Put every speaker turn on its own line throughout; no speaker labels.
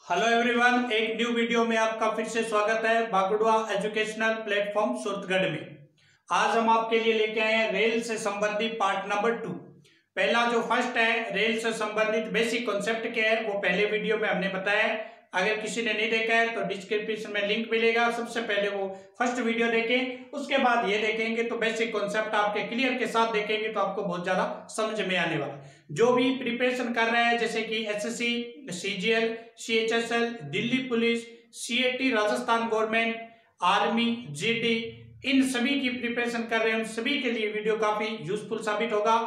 Hello everyone, एक new video में आपका फिर से स्वागत है बागुड़वा एजुकेशनल प्लेटफॉर्म सूरतगढ़ में। आज हम आपके लिए लेके आए हैं रेल से संबंधित पार्ट नंबर 2। पहला जो फर्स्ट है रेल से संबंधित बेसिक कॉन्सेप्ट क्या है वो पहले वीडियो में हमने बताया। अगर किसी ने नहीं देखा है तो डिस्क्रिप्शन में लिंक मिलेगा, सबसे पहले वो फर्स्ट वीडियो देखें, उसके बाद ये देखेंगे तो बेसिक कॉन्सेप्ट आपके क्लियर के साथ देखेंगे तो आपको बहुत ज्यादा समझ में आने वाला। जो भी प्रिपरेशन कर रहे हैं जैसे कि SSC, CGL, CHSL, Delhi police, CAT, Rajasthan government, army, GD, इन सभी की प्रिपरेशन कर रहे हैं, उन सभी के लिए वीडियो काफी यूजफुल साबित होगा।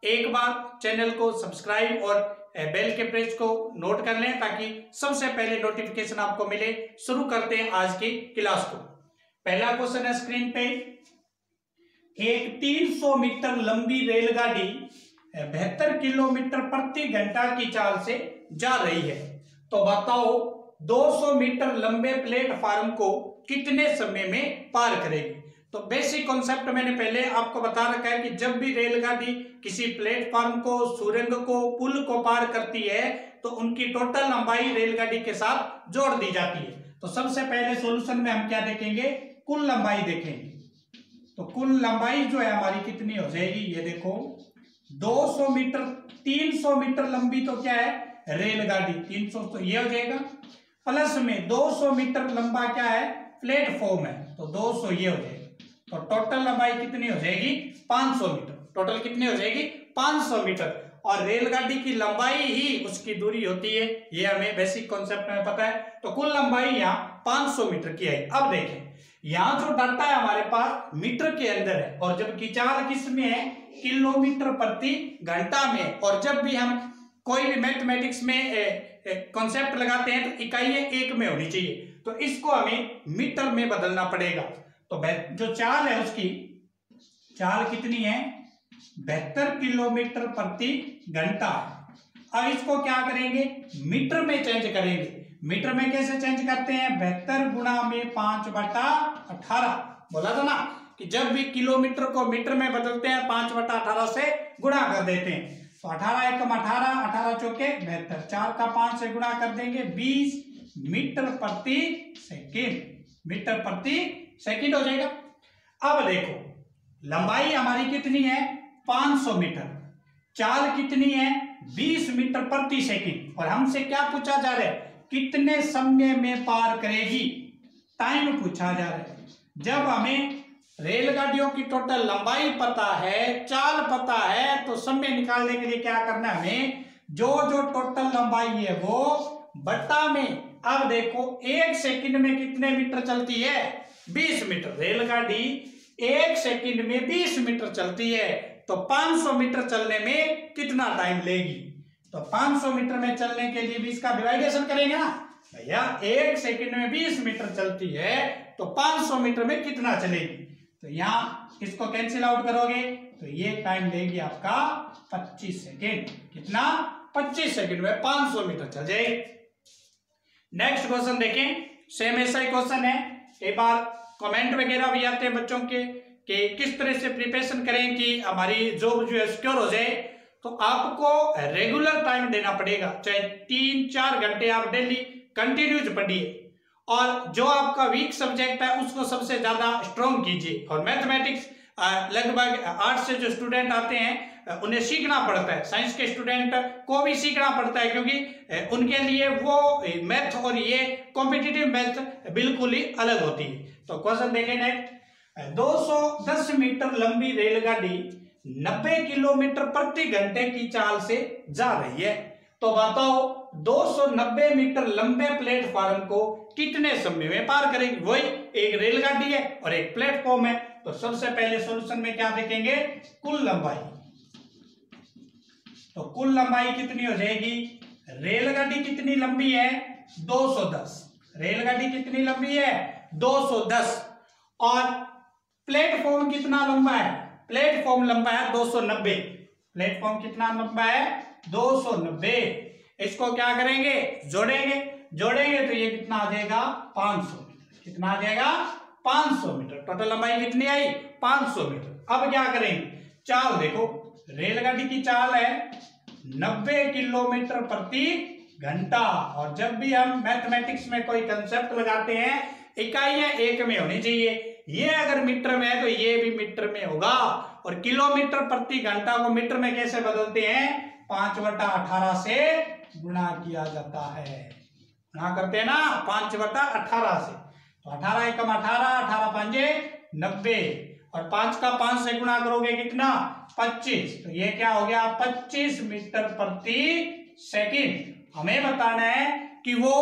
एक बार चैनल को सब्सक्राइब और बेल के प्रेस को नोट कर लें ताकि सबसे पहले नोटिफिकेशन आपको मिले। शुरू करते हैं आज की क्लास को। पहला क्वेश्चन है स्क्रीन पे, एक 300 मीटर लंबी रेलगाड़ी 72 किलोमीटर प्रति घंटा की चाल से जा रही है, तो बताओ 200 मीटर लंबे प्लेटफार्म को कितने समय में पार करेगी। तो बेसिक कॉन्सेप्ट मैंने पहले आपको बता रखा है कि जब भी रेलगाड़ी किसी प्लेटफार्म को, सुरंग को, पुल को पार करती है तो उनकी टोटल लंबाई रेलगाड़ी के साथ जोड़ दी जाती है। तो सबसे पहले सॉल्यूशन में हम क्या देखेंगे, कुल लंबाई देखेंगे। तो कुल लंबाई जो है हमारी कितनी हो जाएगी, ये देखो 200 मीटर, 300 मीटर लंबी तो क्या है रेलगाड़ी, 300 तो ये हो जाएगा, प्लस में 200 मीटर लंबा क्या है प्लेटफॉर्म है, तो 200 ये हो जाएगा। तो टोटल लंबाई कितनी हो जाएगी 500 मीटर। टोटल कितनी हो जाएगी 500 मीटर, और रेलगाड़ी की लंबाई ही उसकी दूरी होती है, ये हमें बेसिक कॉन्सेप्ट में पता है। तो कुल लंबाई यहाँ 500 मीटर की है। अब देखें यहाँ जो डाटा है हमारे पास मीटर के अंदर है, और जबकि चाल किस में है किलोमीटर प्रति घंटा में। और जब भी हम कोई भी मैथमेटिक्स में कॉन्सेप्ट लगाते हैं तो इकाइयां एक में होनी चाहिए, तो इसको हमें मीटर में बदलना पड़ेगा। तो जो चाल है उसकी चाल कितनी है 72 किलोमीटर प्रति घंटा। अब इसको क्या करेंगे मीटर में चेंज करेंगे। मीटर में कैसे चेंज करते हैं, 72 गुणा में 5/18 बोला था ना कि जब भी किलोमीटर को मीटर में बदलते हैं 5/18 से गुणा कर देते हैं। तो 18 एकम 18, 18 चौके 72, 4 का 5 से गुणा कर देंगे 20 मीटर प्रति सेकेंड, मीटर प्रति सेकेंड हो जाएगा। अब देखो लंबाई हमारी कितनी है 500 मीटर, चाल कितनी है 20 मीटर प्रति सेकेंड, और हमसे क्या पूछा जा रहा है कितने समय में पार करेगी, टाइम पूछा जा रहा है। जब हमें रेलगाड़ियों की टोटल लंबाई पता है, चाल पता है, तो समय निकालने के लिए क्या करना है हमें, जो टोटल लंबाई है वो बट्टा में। अब देखो 1 सेकंड में कितने मीटर चलती है 20 मीटर। रेलगाड़ी 1 सेकंड में 20 मीटर चलती है, तो 500 मीटर चलने में कितना टाइम लेगी। तो 500 मीटर में चलने के लिए भी इसका डिवाइडेशन करेंगे ना भैया, 1 सेकंड में 20 मीटर चलती है तो 500 मीटर में कितना चलेगी। तो यहाँ इसको कैंसिल आउट करोगे तो ये टाइम लेगी आपका 25 सेकेंड। कितना 25 सेकेंड में 500 मीटर चल जाएगी। नेक्स्ट क्वेश्चन देखें, सेम ऐसा ही क्वेश्चन है। एक बार कमेंट वगैरह भी आते हैं बच्चों के कि किस तरह से प्रिपरेशन करें कि हमारी जॉब जो है सिक्योर हो जाए। तो आपको रेगुलर टाइम देना पड़ेगा, चाहे 3-4 घंटे आप डेली कंटिन्यूज पढ़िए, और जो आपका वीक सब्जेक्ट है उसको सबसे ज्यादा स्ट्रॉन्ग कीजिए। और मैथमेटिक्स लगभग आर्ट्स से जो स्टूडेंट आते हैं उन्हें सीखना पड़ता है, साइंस के स्टूडेंट को भी सीखना पड़ता है, क्योंकि उनके लिए वो मैथ और ये कॉम्पिटिटिव मैथ बिल्कुल ही अलग होती है। तो क्वेश्चन देखें नेक्स्ट, 210 मीटर लंबी रेलगाड़ी 90 किलोमीटर प्रति घंटे की चाल से जा रही है, तो बताओ 290 मीटर लंबे प्लेटफार्म को कितने समय में पार करेगी। वही एक रेलगाड़ी है और एक प्लेटफॉर्म है। तो सबसे पहले सॉल्यूशन में क्या देखेंगे कुल लंबाई। तो कुल लंबाई कितनी हो जाएगी, रेलगाड़ी कितनी लंबी है 210, रेलगाड़ी कितनी लंबी है 210, और प्लेटफॉर्म कितना लंबा है, प्लेटफॉर्म लंबा है 290। प्लेटफॉर्म कितना लंबा है 290। इसको क्या करेंगे जोड़ेंगे तो ये कितना आ जाएगा 500 मीटर। कितना आ जाएगा 500 मीटर। टोटल लंबाई कितनी आई 500 मीटर। अब क्या करेंगे, चाल देखो रेलगाड़ी की चाल है 90 किलोमीटर प्रति घंटा। और जब भी हम मैथमेटिक्स में कोई कंसेप्ट लगाते हैं, इकाइयां एक में होनी चाहिए। ये अगर मीटर में है तो ये भी मीटर में होगा। और किलोमीटर प्रति घंटा को मीटर में कैसे बदलते हैं? 5/18 से गुणा किया जाता है। गुणा करते हैं ना 5/18 से। तो 18 एकम 18, 18 पंजे 90, और 5 का 5 से गुणा करोगे कितना? 25। तो ये क्या हो गया? 25 मीटर प्रति सेकंड। हमें बताना है कि वो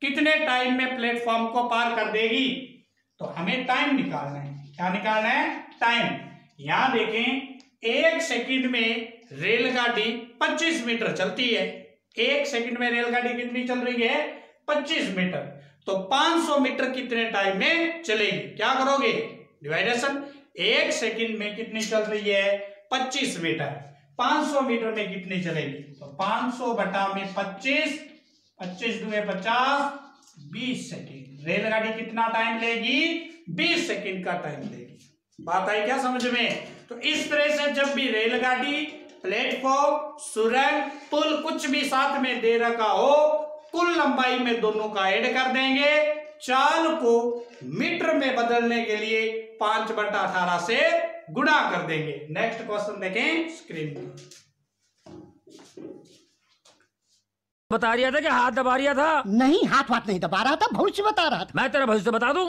कितने टाइम में प्लेटफॉर्म को पार कर देगी। तो हमें टाइम निकालना है। क्या निकालना है? टाइम। यहां देखें, 1 सेकंड में रेलगाड़ी 25 मीटर चलती है। 1 सेकंड में रेलगाड़ी कितनी चल रही है? 25 मीटर। तो 500 मीटर कितने टाइम में चलेगी? क्या करोगे? डिवाइडेशन। 1 सेकंड में कितनी चल रही है? 25 मीटर। 500 मीटर में कितनी चलेगी? तो 500 बटा में 25, 25 दुए 50, 20 सेकंड। रेलगाड़ी कितना टाइम लेगी? 20 सेकंड का टाइम लेगी। बात आई क्या समझ में? तो इस तरह से जब भी रेलगाड़ी, प्लेटफॉर्म, सुरंग, पुल कुछ भी साथ में दे रखा हो, कुल लंबाई में दोनों का ऐड कर देंगे। चाल को मीटर में बदलने के लिए 5/18 से गुणा कर देंगे। नेक्स्ट क्वेश्चन देखें स्क्रीन पर।
बता रहा था कि हाथ दबा रहा था?
नहीं, हाथ नहीं दबा रहा था, भविष्य बता रहा था।
मैं तेरा भविष्य बता दूं?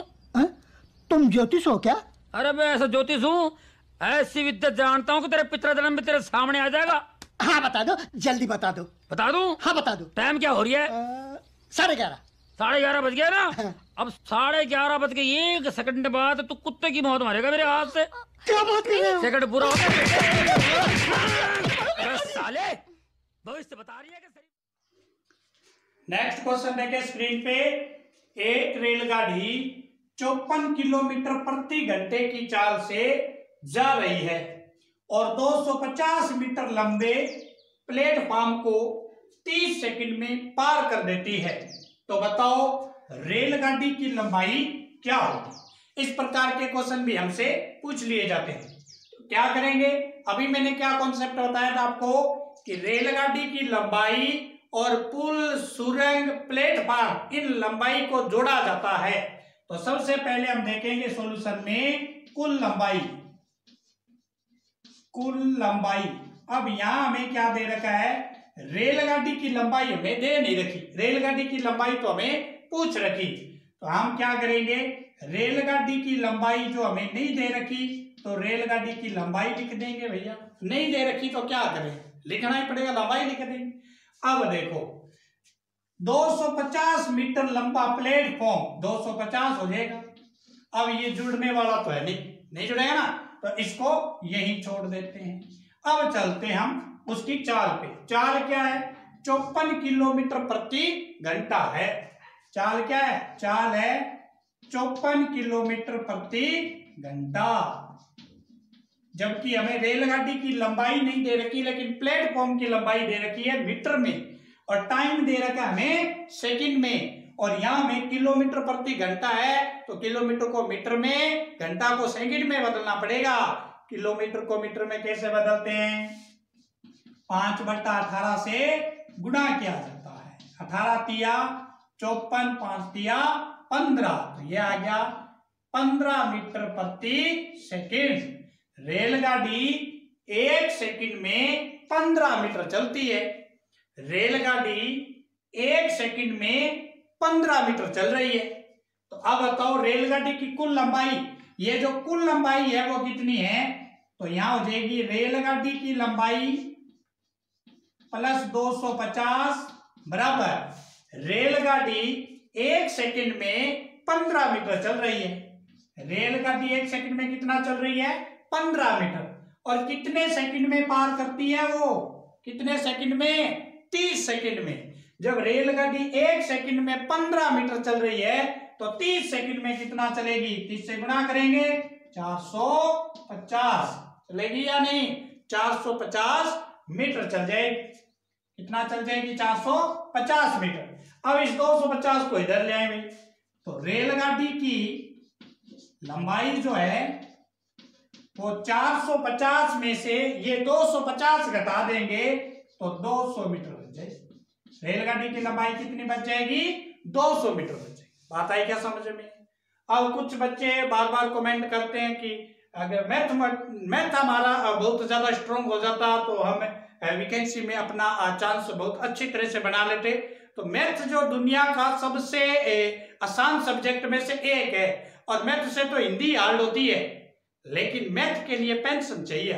तुम ज्योतिष हो क्या?
अरे मैं ऐसा ज्योतिष हूँ, ऐसी विद्या जानता हूँ कि तेरे पितरा जन्म में तेरे सामने आ जाएगा।
हाँ बता दो, जल्दी बता दो।
बता दूं?
हाँ बता दो।
टाइम क्या हो रही है?
11:30।
11:30 बज गया ना? अब 11:30 बज के 1 सेकंड बाद तू कुत्ते की मौत मारेगा मेरे हाथ से।
क्या बात कर रहे हो?
सेकंड पूरा हो गया। साले भविष्य बता रही है कि सही?
नेक्स्ट क्वेश्चन देखें स्क्रीन पे। एक रेलगाड़ी 54 किलोमीटर प्रति घंटे की चाल से जा रही है और 250 मीटर लंबे प्लेटफॉर्म को 30 सेकंड में पार कर देती है। तो बताओ रेलगाड़ी की लंबाई क्या होगी? इस प्रकार के क्वेश्चन भी हमसे पूछ लिए जाते हैं। तो क्या करेंगे? अभी मैंने क्या कॉन्सेप्ट बताया था आपको कि रेलगाड़ी की लंबाई और पुल, सुरंग, प्लेटफॉर्म, इन लंबाई को जोड़ा जाता है। तो सबसे पहले हम देखेंगे सॉल्यूशन में कुल लंबाई। कुल लंबाई। अब यहां हमें क्या दे रखा है? रेलगाड़ी की लंबाई हमें दे नहीं रखी। रेलगाड़ी की लंबाई तो हमें पूछ रखी। तो हम क्या करेंगे? रेलगाड़ी की लंबाई जो हमें नहीं दे रखी, तो रेलगाड़ी की लंबाई लिख देंगे भैया। नहीं दे रखी तो क्या करें? लिखना ही पड़ेगा, लंबाई लिख देंगे। अब देखो 250 मीटर लंबा प्लेटफॉर्म 250 हो जाएगा। अब ये जुड़ने वाला तो है नहीं जुड़ेगा ना, तो इसको यही छोड़ देते हैं। अब चलते हम उसकी चाल पे। चाल क्या है? 54 किलोमीटर प्रति घंटा है। चाल क्या है? चाल है 54 किलोमीटर प्रति घंटा। जबकि हमें रेलगाड़ी की लंबाई नहीं दे रखी, लेकिन प्लेटफॉर्म की लंबाई दे रखी है मीटर में, और टाइम दे रखा है हमें सेकंड में। और यहां में किलोमीटर प्रति घंटा है, तो किलोमीटर को मीटर में, घंटा को सेकंड में बदलना पड़ेगा। किलोमीटर को मीटर में कैसे बदलते हैं? 5/18 से गुणा किया जाता है। 18 तिया 54, 5 तिया 15, तो ये आ गया 15 मीटर प्रति सेकंड। रेलगाड़ी 1 सेकंड में 15 मीटर चलती है। रेलगाड़ी 1 सेकंड में 15 मीटर चल रही है। तो अब बताओ रेलगाड़ी की कुल लंबाई, ये जो कुल लंबाई है वो कितनी है? तो यहां हो जाएगी रेलगाड़ी की लंबाई प्लस 250 बराबर रेलगाड़ी 1 सेकंड में 15 मीटर चल रही है। रेलगाड़ी 1 सेकंड में कितना चल रही है? 15 मीटर। और कितने सेकंड में पार करती है वो? कितने सेकंड में? 30 सेकंड में। जब रेलगाड़ी 1 सेकंड में 15 मीटर चल रही है, तो 30 सेकंड में कितना चलेगी? 30 से गुणा करेंगे 450 चलेगी या नहीं? 450 मीटर चल जाएगी। कितना चल जाएगी? 450 मीटर। अब इस 250 को इधर ले आएंगे, तो रेलगाड़ी की लंबाई जो है वो 450 में से ये 250 घटा देंगे तो 200 मीटर बन जाए। रेलगाड़ी की लंबाई कितनी बच जाएगी? 200 मीटर बच जाएगी। बात आई क्या समझ में? अब कुछ बच्चे बार बार कमेंट करते हैं कि अगर मैथ हमारा बहुत ज्यादा स्ट्रॉन्ग हो जाता तो हम वैकेंसी में अपना चांस बहुत अच्छी तरह से बना लेते। तो मैथ जो दुनिया का सबसे आसान सब्जेक्ट में से एक है, और मैथ से तो हिंदी हार्ड होती है, लेकिन मैथ के लिए पेंशन चाहिए,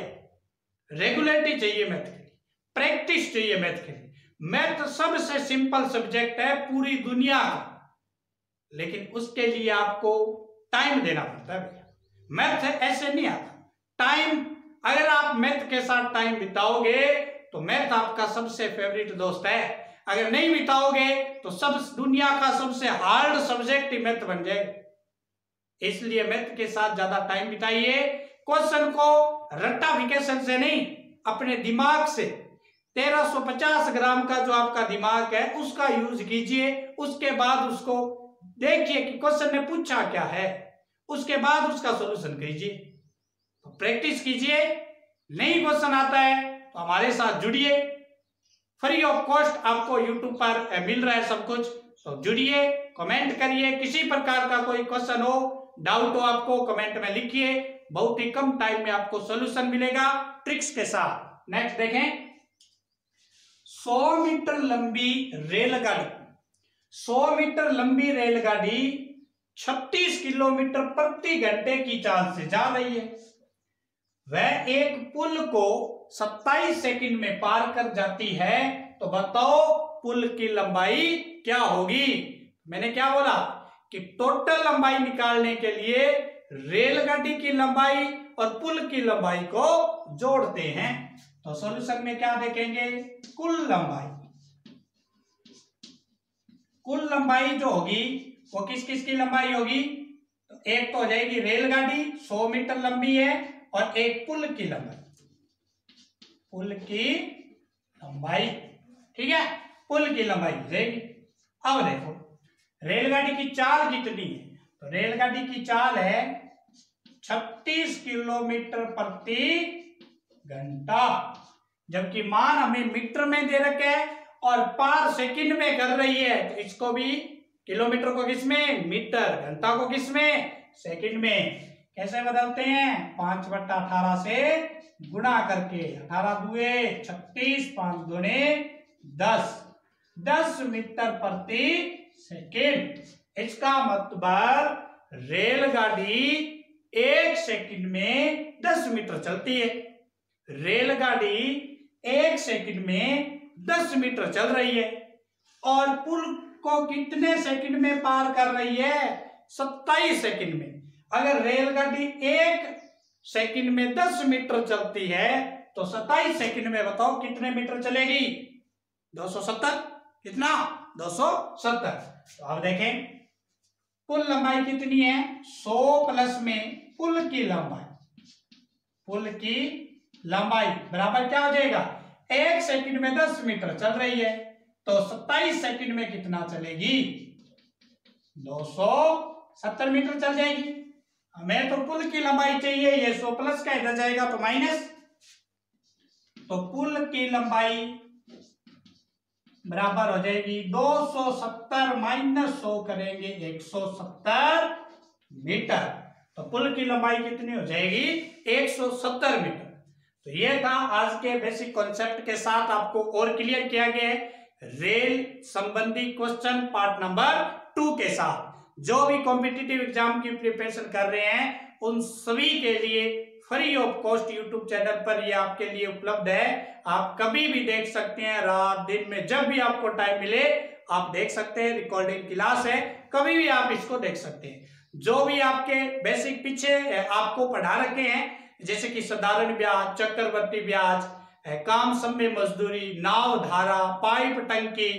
रेगुलरिटी चाहिए, मैथ के लिए प्रैक्टिस चाहिए। मैथ के लिए मैथ सबसे सिंपल सब्जेक्ट है पूरी दुनिया का, लेकिन उसके लिए आपको टाइम देना पड़ता है भैया। मैथ ऐसे नहीं आता। टाइम, अगर आप मैथ के साथ टाइम बिताओगे तो मैथ आपका सबसे फेवरेट दोस्त है। अगर नहीं बिताओगे तो सब दुनिया का सबसे हार्ड सब्जेक्ट ही मैथ बन जाएगा। इसलिए मैथ के साथ ज्यादा टाइम बिताइए। क्वेश्चन को रट्टाफिकेशन से नहीं, अपने दिमाग से 1350 ग्राम का जो आपका दिमाग है उसका यूज कीजिए। उसके बाद उसको देखिए कि क्वेश्चन ने पूछा क्या है, उसके बाद उसका सॉल्यूशन कीजिए। तो प्रैक्टिस कीजिए। नहीं क्वेश्चन आता है तो हमारे साथ जुड़िए, फ्री ऑफ कॉस्ट आपको यूट्यूब पर मिल रहा है सब कुछ। तो जुड़िए, कमेंट करिए, किसी प्रकार का कोई क्वेश्चन हो, डाउट हो आपको, कमेंट में लिखिए। बहुत ही कम टाइम में आपको सॉल्यूशन मिलेगा ट्रिक्स के साथ। नेक्स्ट देखें, 100 मीटर लंबी रेलगाड़ी, 100 मीटर लंबी रेलगाड़ी 36 किलोमीटर प्रति घंटे की चाल से जा रही है। वह एक पुल को 27 सेकंड में पार कर जाती है। तो बताओ पुल की लंबाई क्या होगी? मैंने क्या बोला कि टोटल लंबाई निकालने के लिए रेलगाड़ी की लंबाई और पुल की लंबाई को जोड़ते हैं। तो सॉल्यूशन में क्या देखेंगे? कुल लंबाई, कुल लंबाई जो होगी वो किस किस की लंबाई होगी? तो एक तो हो जाएगी रेलगाड़ी 100 मीटर लंबी है, और एक पुल की लंबाई, पुल की लंबाई, ठीक है, पुल की लंबाई हो जाएगी। अब देखो रेलगाड़ी की चाल कितनी है? तो रेलगाड़ी की चाल है 36 किलोमीटर प्रति घंटा, जबकि मान हमें मीटर में दे रखे है और पार सेकंड में कर रही है। तो इसको भी किलोमीटर को किस में? मीटर, घंटा को किस में? सेकंड में। कैसे बदलते हैं? 5/18 से गुणा करके, 18 दुए 36, 5 दूने 10, 10 मीटर प्रति सेकंड। इसका मतलब रेलगाड़ी एक सेकंड में 10 मीटर चलती है। रेलगाड़ी एक सेकंड में 10 मीटर चल रही है, और पुल को कितने सेकंड में पार कर रही है? 27 सेकंड में। अगर रेलगाड़ी एक सेकंड में 10 मीटर चलती है तो 27 सेकंड में बताओ कितने मीटर चलेगी? 270। कितना? 270। तो अब देखें पुल लंबाई कितनी है? 100 प्लस में पुल की लंबाई, पुल की लंबाई बराबर क्या हो जाएगा? एक सेकंड में 10 मीटर चल रही है, तो 27 सेकंड में कितना चलेगी? 270 मीटर चल जाएगी। हमें तो पुल की लंबाई चाहिए, ये 100 प्लस का इधर जाएगा तो माइनस, तो पुल की लंबाई बराबर हो जाएगी 270 माइनस 100 करेंगे 170 मीटर। तो पुल की लंबाई कितनी हो जाएगी? 170 मीटर। तो ये था आज के बेसिक कॉन्सेप्ट के साथ आपको और क्लियर किया गया है रेल संबंधी क्वेश्चन पार्ट नंबर 2 के साथ। जो भी कॉम्पिटिटिव एग्जाम की प्रिपरेशन कर रहे हैं उन सभी के लिए free of cost YouTube channel पर ये आपके लिए उपलब्ध है। आप कभी भी देख सकते हैं, रात दिन में जब भी आपको टाइम मिले आप देख सकते हैं। रिकॉर्डिंग क्लास है, कभी भी आप इसको देख सकते हैं। जो भी आपके बेसिक पीछे आपको पढ़ा रखे हैं, जैसे कि साधारण ब्याज, चक्रवर्ती ब्याज, काम समय मजदूरी, नाव धारा, पाइप टंकी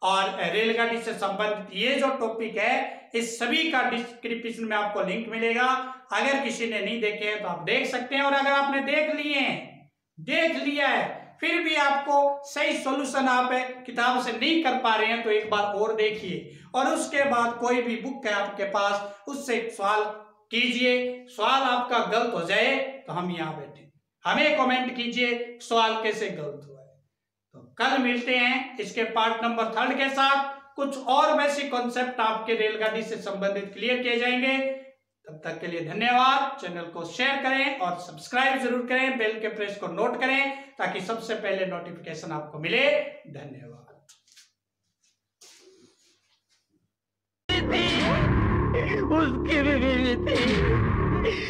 और रेलगाड़ी से संबंधित ये जो टॉपिक है, इस सभी का डिस्क्रिप्शन में आपको लिंक मिलेगा। अगर किसी ने नहीं देखे हैं तो आप देख सकते हैं, और अगर आपने देख लिए हैं, देख लिया है, फिर भी आपको सही सॉल्यूशन आप किताब से नहीं कर पा रहे हैं तो एक बार और देखिए, और उसके बाद कोई भी बुक है आपके पास उससे सवाल कीजिए। सवाल आपका गलत हो जाए तो हम यहाँ बैठे, हमें कमेंट कीजिए सवाल कैसे गलत हुआ है। तो कल मिलते हैं इसके पार्ट नंबर 3 के साथ। कुछ और बेसिक कॉन्सेप्ट आपके रेलगाड़ी से संबंधित क्लियर किए जाएंगे। तब तक के लिए धन्यवाद। चैनल को शेयर करें और सब्सक्राइब जरूर करें, बेल के प्रेस को नोट करें ताकि सबसे पहले नोटिफिकेशन आपको मिले। धन्यवाद।
उसकी भी बीवी थी।